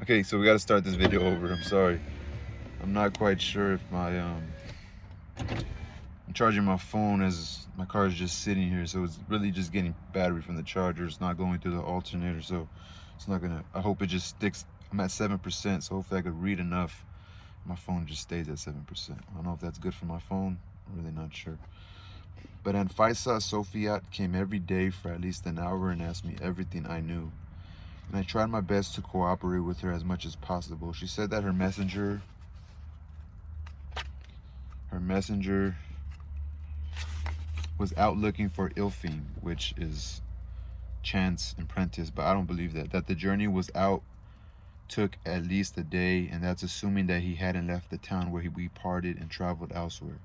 Okay, so we got to start this video over. I'm sorry. I'm not quite sure if I'm charging my phone as my car is just sitting here, so it's really just getting battery from the charger. It's not going through the alternator, so it's not gonna. I hope it just sticks. I'm at 7%, so hopefully I could read enough. My phone just stays at 7%. I don't know if that's good for my phone. I'm really not sure. But Anfisa Sofiat came every day for at least an hour and asked me everything I knew. And I tried my best to cooperate with her as much as possible. She said that her messenger was out looking for Ilfin, which is Chance and Prentice, but I don't believe that. That the journey was out took at least a day, and that's assuming that he hadn't left the town where we parted and traveled elsewhere.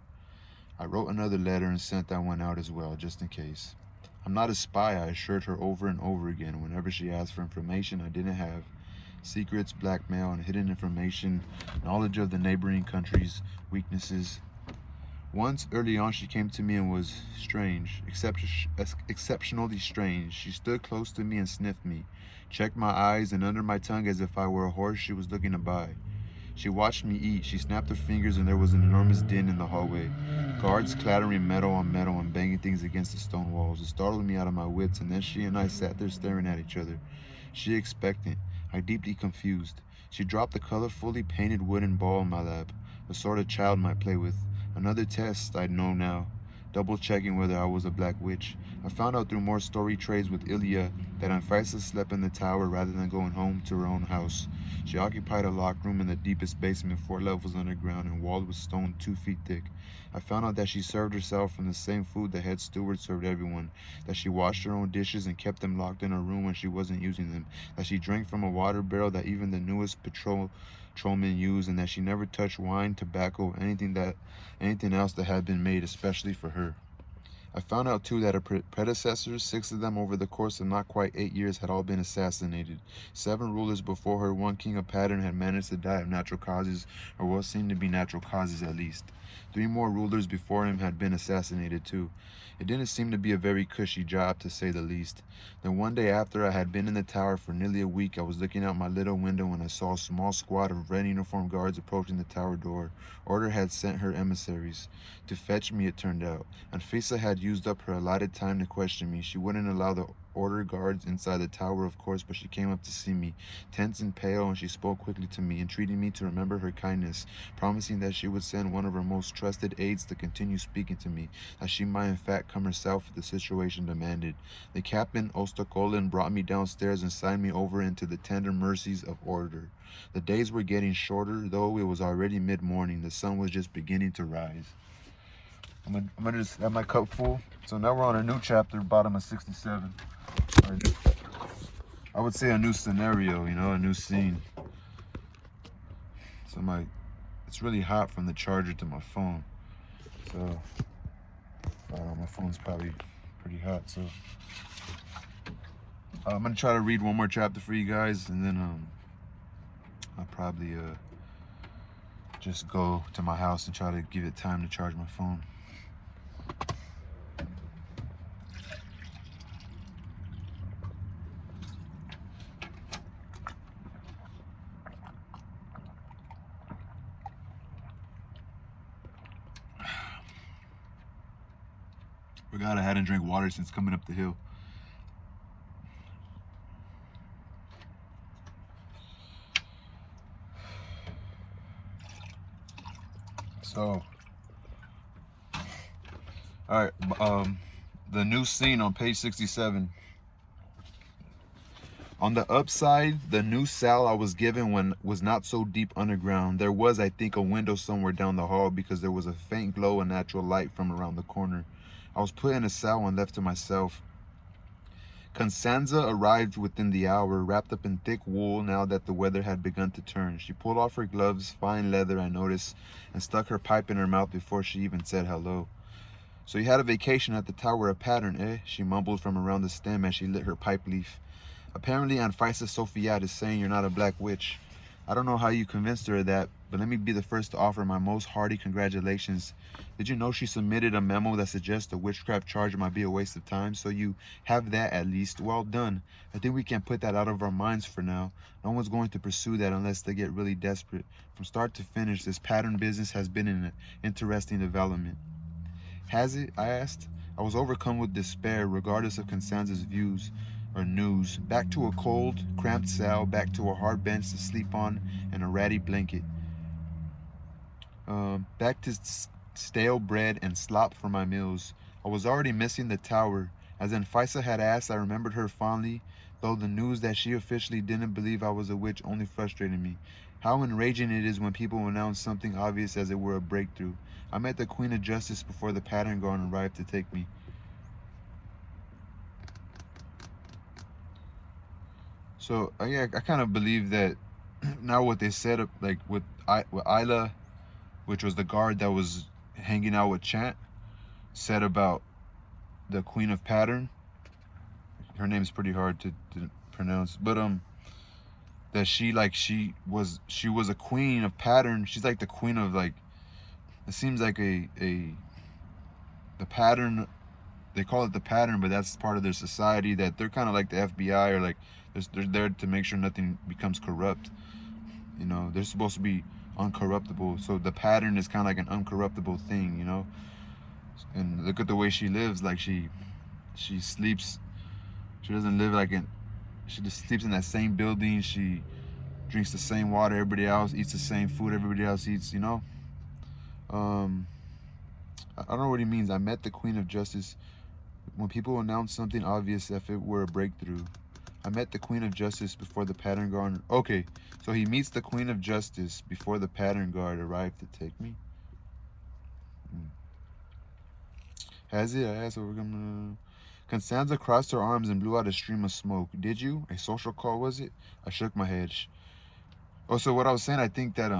I wrote another letter and sent that one out as well, just in case. I'm not a spy, I assured her over and over again whenever she asked for information I didn't have. Secrets, blackmail, and hidden information, knowledge of the neighboring countries' weaknesses. Once, early on, she came to me and was strange, exceptionally strange. She stood close to me and sniffed me, checked my eyes and under my tongue as if I were a horse she was looking to buy. She watched me eat. She snapped her fingers and there was an enormous din in the hallway. Guards clattering metal on metal and banging things against the stone walls. It startled me out of my wits, and then she and I sat there staring at each other. She expectant, I deeply confused. She dropped the colorfully painted wooden ball in my lap, the sort a child might play with. Another test, I'd know now, double checking whether I was a black witch. I found out through more story trades with Ilya that Anfisa slept in the tower rather than going home to her own house. She occupied a locked room in the deepest basement, 4 levels underground and walled with stone 2 feet thick. I found out that she served herself from the same food the head steward served everyone, that she washed her own dishes and kept them locked in her room when she wasn't using them, that she drank from a water barrel that even the newest patrolmen used, and that she never touched wine, tobacco, anything else that had been made especially for her. I found out too that her predecessors, 6 of them over the course of not quite 8 years, had all been assassinated. 7 rulers before her, 1 king of Pattern, had managed to die of natural causes, or what seemed to be natural causes at least. 3 more rulers before him had been assassinated too. It didn't seem to be a very cushy job, to say the least. Then one day after I had been in the tower for nearly a week, I was looking out my little window when I saw a small squad of red uniformed guards approaching the tower door. Order had sent her emissaries to fetch me, it turned out. Anfisa had used up her allotted time to question me. She wouldn't allow the order guards inside the tower, of course, but she came up to see me, tense and pale, and she spoke quickly to me, entreating me to remember her kindness, promising that she would send one of her most trusted aides to continue speaking to me, that she might in fact come herself if the situation demanded. The captain, Ostakolin, brought me downstairs and signed me over into the tender mercies of order. The days were getting shorter, though it was already mid-morning. The sun was just beginning to rise. I'm gonna just have my cup full. So now we're on a new chapter, bottom of 67. I would say a new scenario, a new scene. So it's really hot from the charger to my phone. So my phone's probably pretty hot. So I'm gonna try to read one more chapter for you guys, and then I'll probably just go to my house and try to give it time to charge my phone. Forgot I hadn't drank water since coming up the hill. So, all right, the new scene on page 67. On the upside, the new cell I was given was not so deep underground. There was, I think, a window somewhere down the hall because there was a faint glow of natural light from around the corner. I was put in a cell and left to myself. Constanza arrived within the hour, wrapped up in thick wool now that the weather had begun to turn. She pulled off her gloves, fine leather I noticed, and stuck her pipe in her mouth before she even said hello. So you had a vacation at the Tower of Pattern, eh? She mumbled from around the stem as she lit her pipe leaf. Apparently Anfisa Sofiat is saying you're not a black witch. I don't know how you convinced her of that, but let me be the first to offer my most hearty congratulations. Did you know she submitted a memo that suggests a witchcraft charge might be a waste of time? So you have that at least. Well done. I think we can put that out of our minds for now. No one's going to pursue that unless they get really desperate. From start to finish, this pattern business has been an interesting development. Has it? I asked. I was overcome with despair, regardless of Constanza's views or news. Back to a cold, cramped cell, back to a hard bench to sleep on, and a ratty blanket. Back to stale bread and slop for my meals. I was already missing the tower. As Anfisa had asked, I remembered her fondly, though the news that she officially didn't believe I was a witch only frustrated me. How enraging it is when people announce something obvious as it were a breakthrough. I met the Queen of Justice before the pattern guard arrived to take me. So yeah, I kind of believe that now what they said, like with Isla, which was the guard that was hanging out with Chant, said about the Queen of Pattern. Her name's pretty hard to pronounce, but that she was a queen of pattern. She's like the queen of, like, it seems like the pattern. They call it the pattern, but that's part of their society. That they're kind of like the FBI, or like they're there to make sure nothing becomes corrupt. You know, they're supposed to be uncorruptible. So the pattern is kind of like an uncorruptible thing, you know. And look at the way she lives. Like she sleeps. She doesn't live like in. She just sleeps in that same building. She drinks the same water everybody else, eats the same food everybody else eats, you know. I don't know what he means. I met the Queen of Justice. When people announce something obvious, if it were a breakthrough. I met the Queen of Justice before the pattern guard. Okay, so he meets the Queen of Justice before the pattern guard arrived to take me. Has it? I asked what we're gonna. Constanza crossed her arms and blew out a stream of smoke. Did you? A social call, was it? I shook my head. Oh, so what I was saying, I think that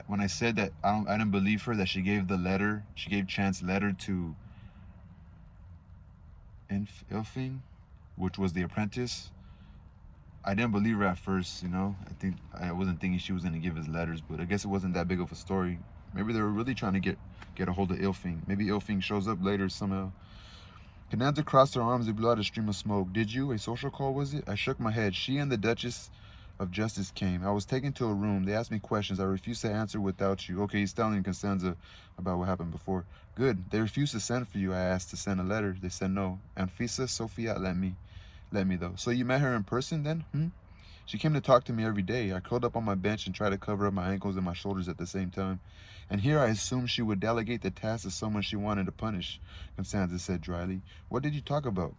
when I said that I didn't believe her, that she gave the letter, she gave Chant's letter to Ilfing, which was the apprentice. I didn't believe her at first, you know. I wasn't thinking she was gonna give his letters, but I guess it wasn't that big of a story. Maybe they were really trying to get a hold of Ilfing. Maybe Ilfing shows up later somehow. Constanza crossed her arms and blew out a stream of smoke. Did you? A social call, was it? I shook my head. She and the Duchess of Justice came. I was taken to a room. They asked me questions. I refused to answer without you. Okay, he's telling Constanza about what happened before. Good. They refused to send for you. I asked to send a letter. They said no. Anfisa, Sophia, let me though. So you met her in person then? She came to talk to me every day. I curled up on my bench and tried to cover up my ankles and my shoulders at the same time. And here I assumed she would delegate the task to someone she wanted to punish, Constanza said dryly. What did you talk about?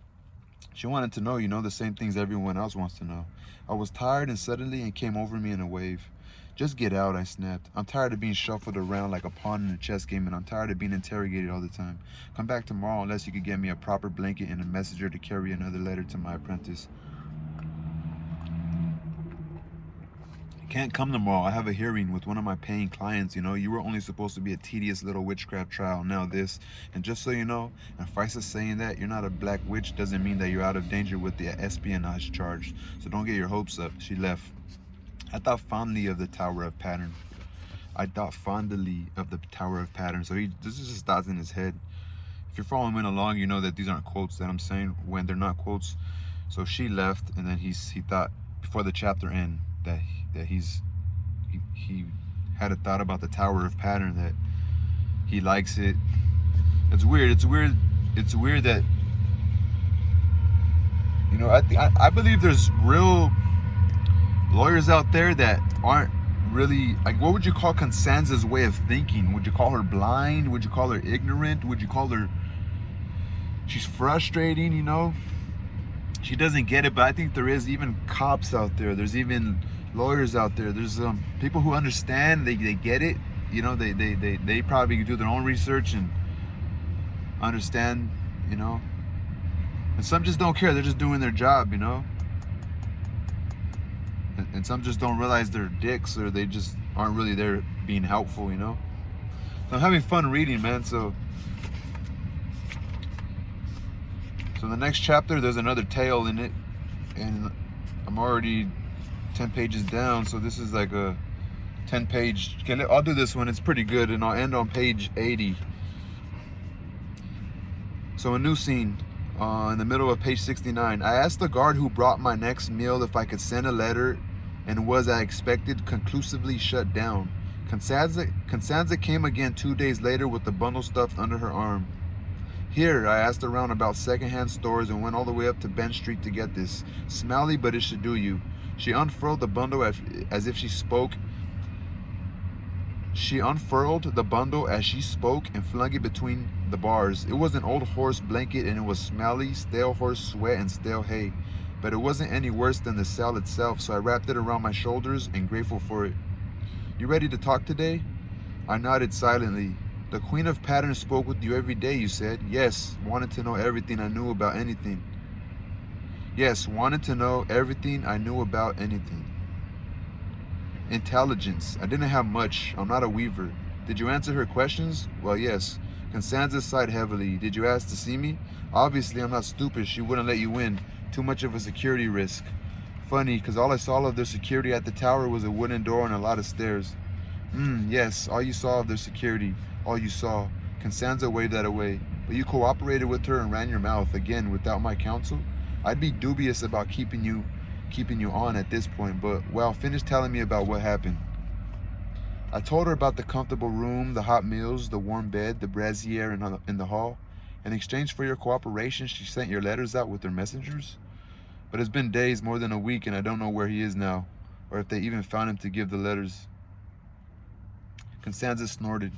She wanted to know, you know, the same things everyone else wants to know. I was tired and suddenly it came over me in a wave. Just get out, I snapped. I'm tired of being shuffled around like a pawn in a chess game, and I'm tired of being interrogated all the time. Come back tomorrow unless you could get me a proper blanket and a messenger to carry another letter to my apprentice. Can't come tomorrow. I have a hearing with one of my paying clients, you know. You were only supposed to be a tedious little witchcraft trial, now this. And just so you know, Anfisa saying that you're not a black witch doesn't mean that you're out of danger with the espionage charge. So don't get your hopes up. She left. I thought fondly of the Tower of Pattern. So this is his thoughts in his head. If you're following along, you know that these aren't quotes that I'm saying when they're not quotes. So she left, and then he thought before the chapter end that he had a thought about the Tower of Pattern, that he likes it. It's weird that, you know, I believe there's real lawyers out there that aren't really, like, what would you call Constanza's way of thinking? Would you call her blind? Would you call her ignorant? Would you call her, she's frustrating, you know? She doesn't get it, but I think there is even cops out there. There's even lawyers out there. There's people who understand. They get it. You know, they probably do their own research and understand. You know, and some just don't care. They're just doing their job. You know, and some just don't realize they're dicks, or they just aren't really there being helpful. You know. So I'm having fun reading, man. So in the next chapter, there's another tale in it, and I'm already 10 pages down, so this is like a 10-page. Okay, I'll do this one. It's pretty good, and I'll end on page 80. So a new scene in the middle of page 69. I asked the guard who brought my next meal if I could send a letter, and was, I expected, conclusively shut down. Constanza came again 2 days later with the bundle stuffed under her arm. Here, I asked around about secondhand stores and went all the way up to Bench Street to get this. Smelly, but it should do you. She unfurled the bundle as if she spoke. She unfurled the bundle as she spoke and flung it between the bars. It was an old horse blanket, and it was smelly, stale horse sweat and stale hay. But it wasn't any worse than the cell itself, so I wrapped it around my shoulders and grateful for it. You ready to talk today? I nodded silently. The Queen of Patterns spoke with you every day, you said. Yes, wanted to know everything I knew about anything. Yes, wanted to know everything I knew about anything. Intelligence. I didn't have much. I'm not a weaver. Did you answer her questions? Well, yes. Constanza sighed heavily. Did you ask to see me? Obviously, I'm not stupid. She wouldn't let you in. Too much of a security risk. Funny, because all I saw of their security at the tower was a wooden door and a lot of stairs. Yes, all you saw of their security. All you saw. Constanza waved that away. But you cooperated with her and ran your mouth, again, without my counsel? I'd be dubious about keeping you on at this point, but, well, finish telling me about what happened. I told her about the comfortable room, the hot meals, the warm bed, the brazier in the hall. In exchange for your cooperation, she sent your letters out with her messengers. But it's been days, more than a week, and I don't know where he is now, or if they even found him to give the letters. Constanza snorted.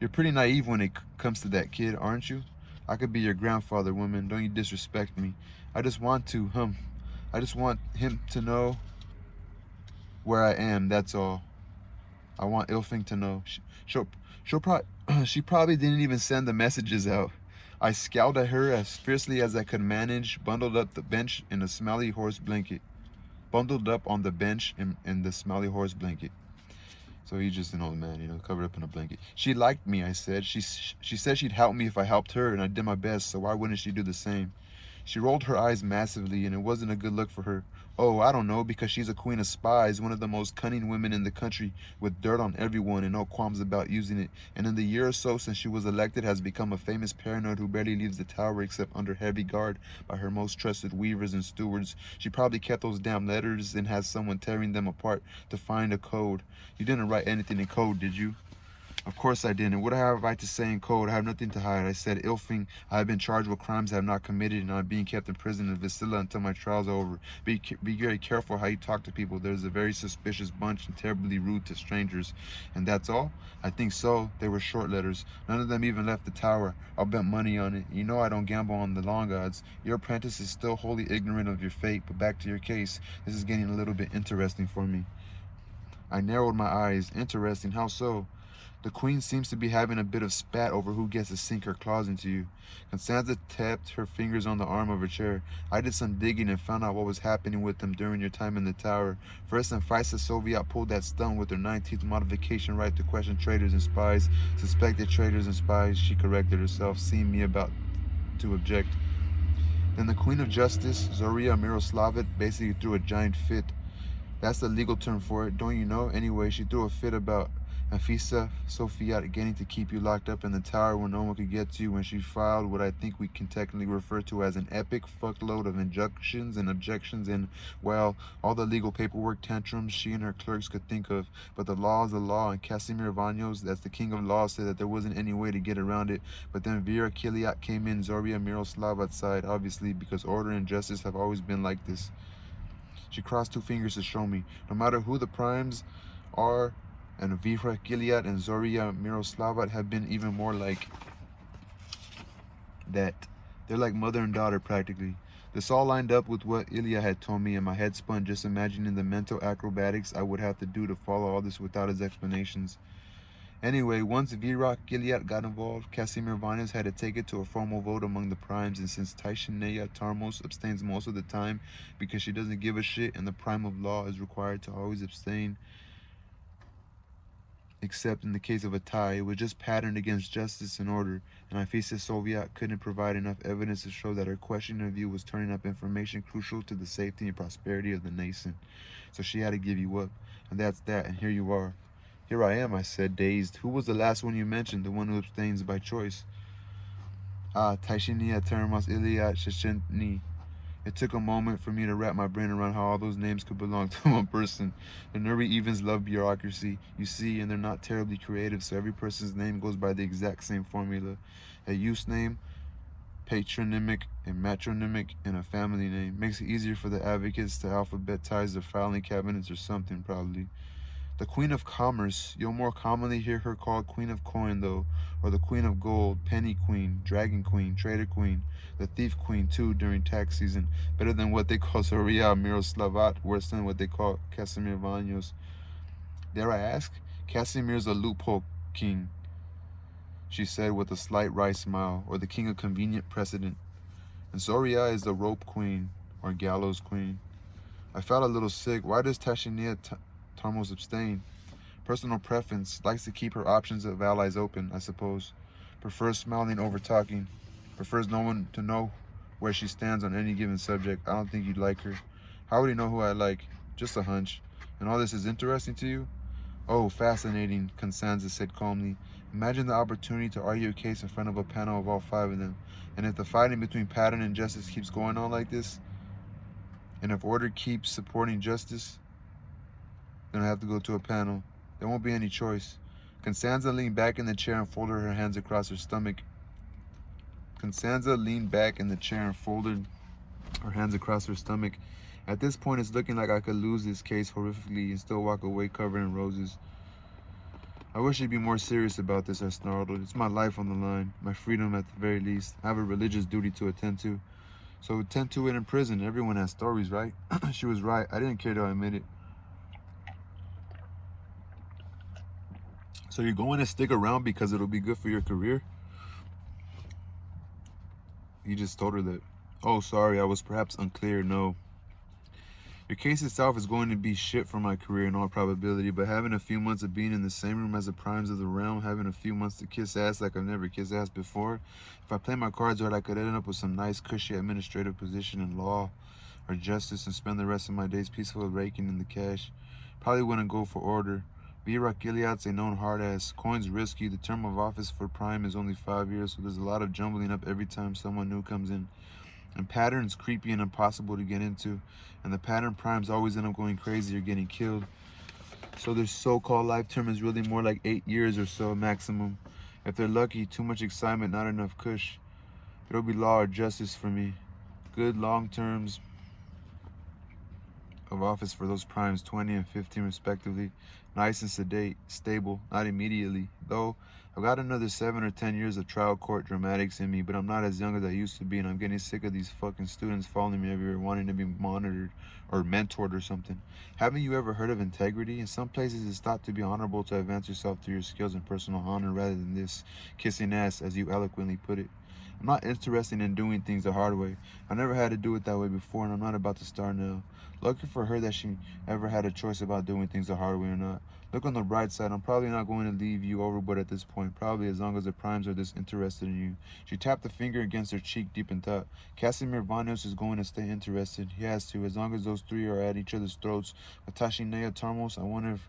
You're pretty naive when it comes to that, kid, aren't you? I could be your grandfather, woman. Don't you disrespect me. I just want him to know where I am, that's all. I want Ilfing to know. She probably didn't even send the messages out. I scowled at her as fiercely as I could manage, bundled up the bench in a smelly horse blanket. Bundled up on the bench in the smelly horse blanket. So he's just an old man, covered up in a blanket. She liked me, I said. She said she'd help me if I helped her, and I did my best, so why wouldn't she do the same? She rolled her eyes massively, and it wasn't a good look for her. Oh, I don't know, because she's a queen of spies, one of the most cunning women in the country, with dirt on everyone and no qualms about using it. And in the year or so since she was elected, has become a famous paranoid who barely leaves the tower except under heavy guard by her most trusted weavers and stewards. She probably kept those damn letters and has someone tearing them apart to find a code. You didn't write anything in code, did you? Of course I didn't. What do I have right to say in code? I have nothing to hide. I said, Ilfing, I have been charged with crimes I have not committed, and I'm being kept in prison in Vasilla until my trial's over. Be very careful how you talk to people. There's a very suspicious bunch and terribly rude to strangers. And that's all? I think so. They were short letters. None of them even left the tower. I'll bet money on it. You know I don't gamble on the long odds. Your apprentice is still wholly ignorant of your fate, but back to your case. This is getting a little bit interesting for me. I narrowed my eyes. Interesting? How so? The queen seems to be having a bit of spat over who gets to sink her claws into you. Constanza tapped her fingers on the arm of her chair. I did some digging and found out what was happening with them during your time in the tower. First, Anfisa Soviet pulled that stunt with her 19th modification right to question traitors and spies. Suspected traitors and spies, she corrected herself, seeing me about to object. Then the Queen of Justice, Zoria Miroslavat, basically threw a giant fit. That's the legal term for it, don't you know? Anyway, she threw a fit about Anfisa Sophia getting to keep you locked up in the tower where no one could get to you when she filed what I think we can technically refer to as an epic fuckload of injunctions and objections and, well, all the legal paperwork tantrums she and her clerks could think of. But the law is the law, and Casimir Vanyos, that's the king of law, said that there wasn't any way to get around it. But then Vera Kiliak came in, Zoria Miroslavat's side, obviously, because order and justice have always been like this. She crossed two fingers to show me. No matter who the primes are, and Vera Gilead and Zoria Miroslavat have been even more like that. They're like mother and daughter, practically. This all lined up with what Ilya had told me, and my head spun just imagining the mental acrobatics I would have to do to follow all this without his explanations. Anyway, once Vera Gilead got involved, Casimir Vanyos had to take it to a formal vote among the primes, and since Taishaneya Tarmos abstains most of the time because she doesn't give a shit and the prime of law is required to always abstain, except in the case of a tie. It was just patterned against justice and order, and Afisa Soviet couldn't provide enough evidence to show that her questioning of you was turning up information crucial to the safety and prosperity of the nation. So she had to give you up, and that's that, and here you are. Here I am, I said, dazed. Who was the last one you mentioned, the one who abstains by choice? Taishiniya Termas Iliad Shesheni. It took a moment for me to wrap my brain around how all those names could belong to one person. The Nuri Evens love bureaucracy, you see, and they're not terribly creative, so every person's name goes by the exact same formula. A use name, patronymic, a matronymic, and a family name. Makes it easier for the advocates to alphabetize their filing cabinets or something, probably. The Queen of Commerce, you'll more commonly hear her called Queen of Coin, though, or the Queen of Gold, Penny Queen, Dragon Queen, Trader Queen, the Thief Queen, too, during tax season. Better than what they call Zoria Miroslavat, worse than what they call Casimir Vanyos. Dare I ask? Casimir's a loophole king, she said with a slight wry smile, or the king of convenient precedent. And Zoria is the rope queen, or gallows queen. I felt a little sick. Why does Tashinia Tarmos abstain? Personal preference. Likes to keep her options of allies open, I suppose. Prefers smiling over talking. Prefers no one to know where she stands on any given subject. I don't think you'd like her. How would he know who I like? Just a hunch. And all this is interesting to you? Oh, fascinating, Constanza said calmly. Imagine the opportunity to argue a case in front of a panel of all 5 of them. And if the fighting between pattern and justice keeps going on like this, and if order keeps supporting justice, then I have to go to a panel. There won't be any choice. Constanza leaned back in the chair and folded her hands across her stomach. At this point, it's looking like I could lose this case horrifically and still walk away covered in roses. I wish you'd be more serious about this, I snarled. It's my life on the line, my freedom at the very least. I have a religious duty to attend to. So attend to it in prison. Everyone has stories, right? She was right. I didn't care to admit it. So you're going to stick around because it'll be good for your career? He just told her that. Oh, sorry, I was perhaps unclear. No. Your case itself is going to be shit for my career in all probability, but having a few months of being in the same room as the primes of the realm, having a few months to kiss ass like I've never kissed ass before, if I play my cards right, I could end up with some nice, cushy administrative position in law or justice and spend the rest of my days peacefully raking in the cash. Probably wouldn't go for order. Vira Gilead's a known hard ass. Coin's risky. The term of office for prime is only 5 years, so there's a lot of jumbling up every time someone new comes in. And pattern's creepy and impossible to get into. And the pattern primes always end up going crazy or getting killed. So their so-called life term is really more like 8 years or so maximum. If they're lucky, too much excitement, not enough cush. It'll be law or justice for me. Good long terms of office for those primes, 20 and 15 respectively. Nice and sedate, stable, not immediately. Though, I've got another 7 or 10 years of trial court dramatics in me, but I'm not as young as I used to be, and I'm getting sick of these fucking students following me everywhere, wanting to be monitored or mentored or something. Haven't you ever heard of integrity? In some places, it's thought to be honorable to advance yourself through your skills and personal honor rather than this kissing ass, as you eloquently put it. I'm not interested in doing things the hard way. I never had to do it that way before, and I'm not about to start now. Lucky for her that she ever had a choice about doing things the hard way or not. Look on the bright side, I'm probably not going to leave you overboard at this point, probably as long as the primes are this interested in you. She tapped a finger against her cheek deep in thought. Casimir Vanyos is going to stay interested. He has to, as long as those 3 are at each other's throats. With Tashinia Tarmos, I wonder if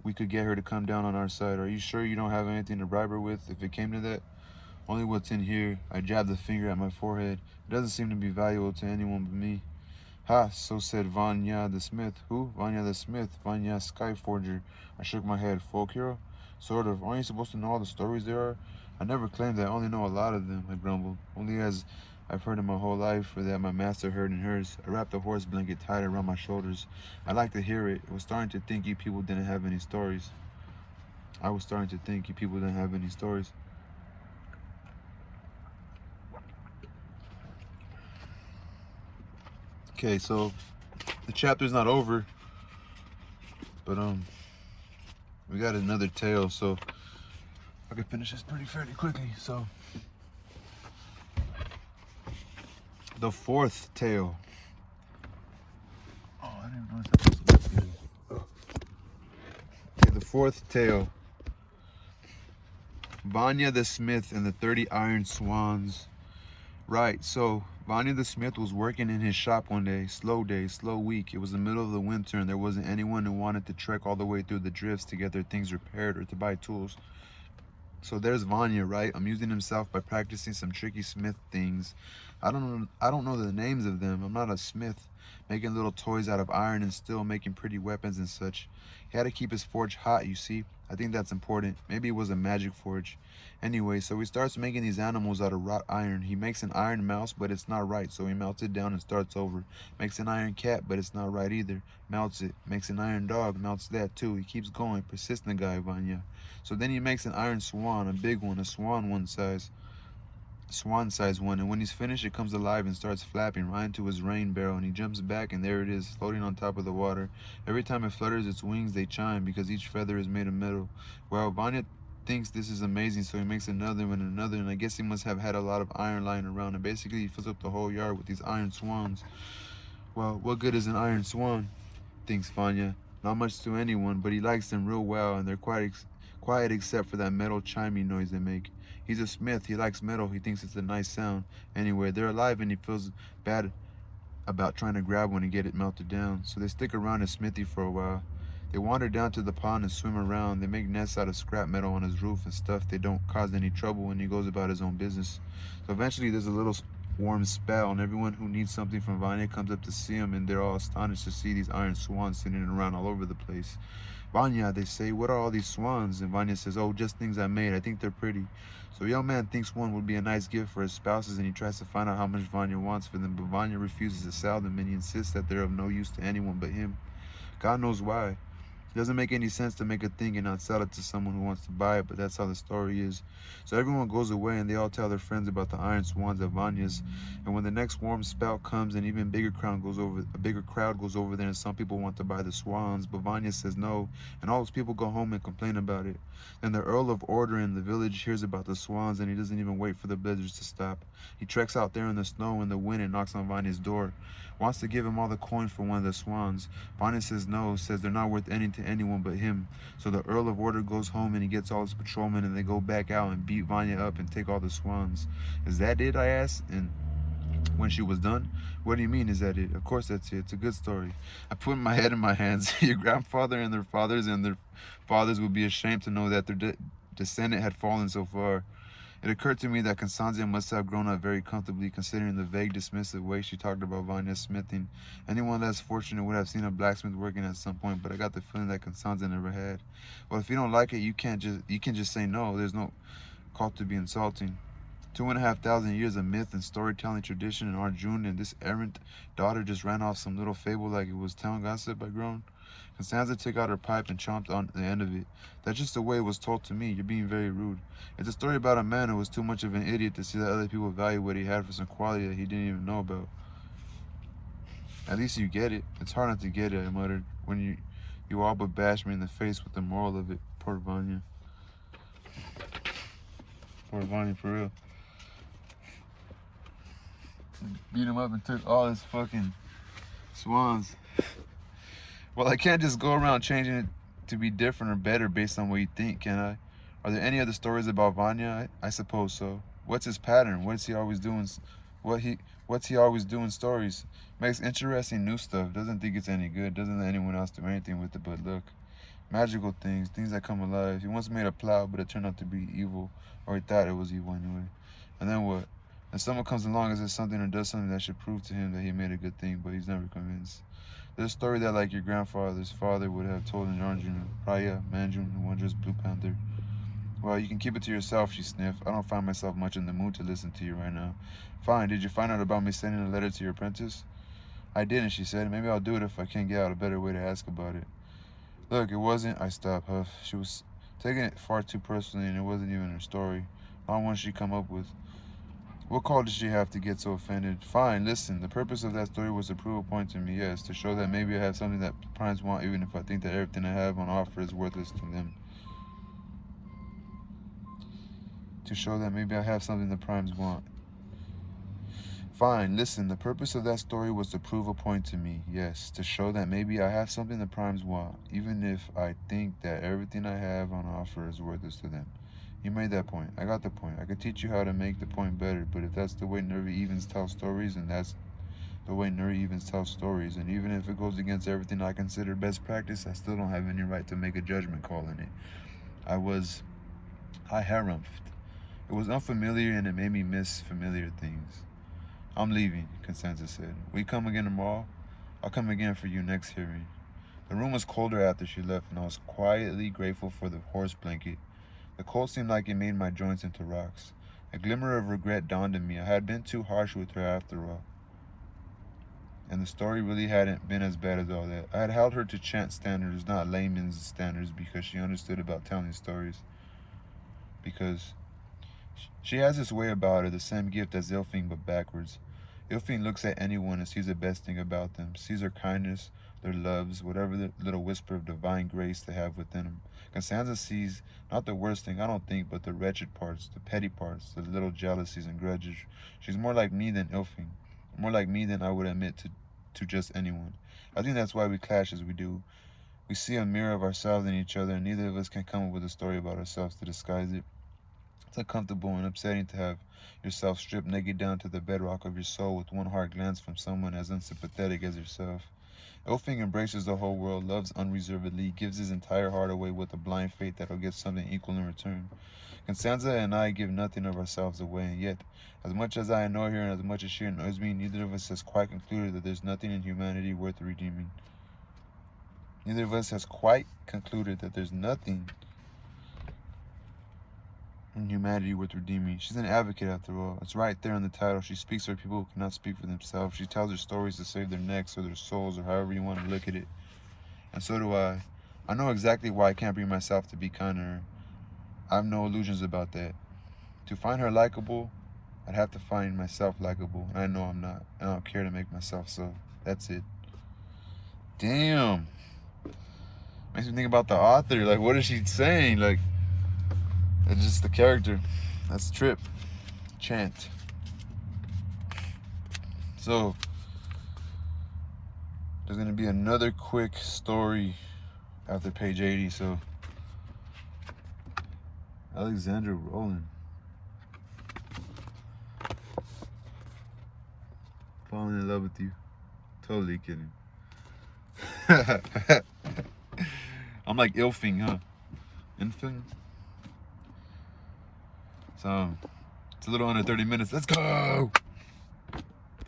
we could get her to come down on our side. Are you sure you don't have anything to bribe her with if it came to that? Only what's in here. I jabbed the finger at my forehead. It doesn't seem to be valuable to anyone but me. Ha, so said Vanya the Smith. Who? Vanya the Smith. Vanya Skyforger. I shook my head. Folk hero? Sort of. Aren't you supposed to know all the stories there are? I never claimed that. I only know a lot of them, I grumbled. Only as I've heard in my whole life, or that my master heard in hers. I wrapped the horse blanket tight around my shoulders. I liked to hear it. I was starting to think you people didn't have any stories. Okay, so the chapter's not over, but we got another tale, so I can finish this fairly quickly. So the 4th tale. Oh, I didn't know that was okay, the Fourth tale. Vanya the Smith and the 30 Iron Swans. Right, so Vanya the Smith was working in his shop one day, slow week. It was the middle of the winter and there wasn't anyone who wanted to trek all the way through the drifts to get their things repaired or to buy tools. So there's Vanya, right, amusing himself by practicing some tricky smith things. I don't know the names of them. I'm not a smith. Making little toys out of iron and steel, making pretty weapons and such. He had to keep his forge hot, you see. I think that's important. Maybe it was a magic forge. Anyway, so he starts making these animals out of wrought iron. He makes an iron mouse, but it's not right, so he melts it down and starts over. Makes an iron cat, but it's not right either. Melts it. Makes an iron dog, melts that too. He keeps going. Persistent guy, Vanya. So then he makes an iron swan, a big one, a swan size one, and when he's finished it comes alive and starts flapping right into his rain barrel, and he jumps back and there it is, floating on top of the water. Every time it flutters its wings they chime because each feather is made of metal. Well, Vanya thinks this is amazing, so he makes another and I guess he must have had a lot of iron lying around, and basically he fills up the whole yard with these iron swans. Well, what good is an iron swan, thinks Vanya. Not much to anyone, but he likes them real well, and they're quiet except for that metal chiming noise they make. He's a smith, he likes metal, he thinks it's a nice sound. Anyway, they're alive and he feels bad about trying to grab one and get it melted down. So they stick around his smithy for a while. They wander down to the pond and swim around. They make nests out of scrap metal on his roof and stuff. They don't cause any trouble and he goes about his own business. So eventually there's a little warm spell and everyone who needs something from Vanya comes up to see him, and they're all astonished to see these iron swans sitting around all over the place. Vanya, they say, what are all these swans? And Vanya says, oh, just things I made. I think they're pretty. So a young man thinks one would be a nice gift for his spouses, and he tries to find out how much Vanya wants for them, but Vanya refuses to sell them, and he insists that they're of no use to anyone but him. God knows why. It doesn't make any sense to make a thing and not sell it to someone who wants to buy it, but that's how the story is. So everyone goes away and they all tell their friends about the iron swans at Vanya's. And when the next warm spell comes, an even bigger crowd goes over there, and some people want to buy the swans, but Vanya says no, and all those people go home and complain about it. Then the Earl of Order in the village hears about the swans, and he doesn't even wait for the blizzards to stop. He treks out there in the snow and the wind and knocks on Vanya's door. Wants to give him all the coin for one of the swans. Vanya says no, says they're not worth anything to anyone but him. So the Earl of Order goes home and he gets all his patrolmen, and they go back out and beat Vanya up and take all the swans. Is that it? I asked. And when she was done, what do you mean, is that it? Of course that's it. It's a good story. I put my head in my hands. Your grandfather and their fathers would be ashamed to know that their descendant had fallen so far. It occurred to me that Constanza must have grown up very comfortably, considering the vague, dismissive way she talked about Vanya's smithing. Anyone less fortunate would have seen a blacksmith working at some point, but I got the feeling that Constanza never had. Well, if you don't like it, you can just say no. There's no call to be insulting. 2,500 years of myth and storytelling tradition in Arjun, and this errant daughter just ran off some little fable like it was town gossip, I groaned. Constanza took out her pipe and chomped on the end of it. That's just the way it was told to me. You're being very rude. It's a story about a man who was too much of an idiot to see that other people value what he had for some quality that he didn't even know about. At least you get it. It's hard not to get it, I muttered, when you all but bashed me in the face with the moral of it. Poor Vanya. Poor Vanya, for real. Beat him up and took all his fucking swans. Well, I can't just go around changing it to be different or better based on what you think, can I? Are there any other stories about Vanya? I suppose so. What's his pattern? What's he always doing stories? Makes interesting new stuff. Doesn't think it's any good. Doesn't let anyone else do anything with it but look. Magical things that come alive. He once made a plow, but it turned out to be evil. Or he thought it was evil anyway. And then what? And someone comes along and says something or does something that should prove to him that he made a good thing, but he's never convinced. There's a story that like your grandfather's father would have told in Arjuna, Raya, Manjun, and Wondrous Blue Panther. Well, you can keep it to yourself, she sniffed. I don't find myself much in the mood to listen to you right now. Fine, did you find out about me sending a letter to your apprentice? I didn't, she said. Maybe I'll do it if I can't get out a better way to ask about it. Look, it wasn't, I stopped, huff. She was taking it far too personally, and it wasn't even her story. Not one she'd come up with. What call did she have to get so offended? Fine, listen, the purpose of that story was to prove a point to me, yes, to show that maybe I have something that primes want, even if I think that everything I have on offer is worthless to them. To show that maybe I have something the primes want. Fine, listen, the purpose of that story was to prove a point to me, yes, to show that maybe I have something the primes want, even if I think that everything I have on offer is worthless to them. You made that point. I got the point. I could teach you how to make the point better, but if that's the way Nervy Evans tells stories, and that's the way Nervy Evans tells stories, and even if it goes against everything I consider best practice, I still don't have any right to make a judgment call in it. I harumphed. It was unfamiliar and it made me miss familiar things. I'm leaving, Constanza said. Will you come again tomorrow? I'll come again for your next hearing. The room was colder after she left, and I was quietly grateful for the horse blanket. The cold seemed like it made my joints into rocks. A glimmer of regret dawned on me. I had been too harsh with her after all. And the story really hadn't been as bad as all that. I had held her to chant standards, not layman's standards, because she understood about telling stories. Because she has this way about her, the same gift as Ilfing, but backwards. Ilfing looks at anyone and sees the best thing about them, sees their kindness, their loves, whatever the little whisper of divine grace they have within them. Constanza sees not the worst thing, I don't think, but the wretched parts, the petty parts, the little jealousies and grudges. She's more like me than Ilfing, more like me than I would admit to just anyone. I think that's why we clash as we do. We see a mirror of ourselves in each other, and neither of us can come up with a story about ourselves to disguise it. It's uncomfortable and upsetting to have yourself stripped naked down to the bedrock of your soul with one hard glance from someone as unsympathetic as yourself. Ilfing embraces the whole world, loves unreservedly, gives his entire heart away with a blind faith that he'll get something equal in return. Constanza and I give nothing of ourselves away, and yet, as much as I annoy her and as much as she annoys me, neither of us has quite concluded that there's nothing in humanity worth redeeming. Neither of us has quite concluded that there's nothing in humanity worth redeeming. She's an advocate after all. It's right there in the title. She speaks for people who cannot speak for themselves. She tells their stories to save their necks or their souls or however you want to look at it. And so do I. I know exactly why I can't bring myself to be kind to her. I have no illusions about that. To find her likable, I'd have to find myself likable. And I know I'm not. I don't care to make myself so. That's it. Damn. Makes me think about the author. Like, what is she saying? Like, it's just the character. That's Trip. Chant. So, there's going to be another quick story after page 80. So, Alexander Rowland. Falling in love with you. Totally kidding. I'm like Ilfing, huh? Ilfing? So, it's a little under 30 minutes. Let's go!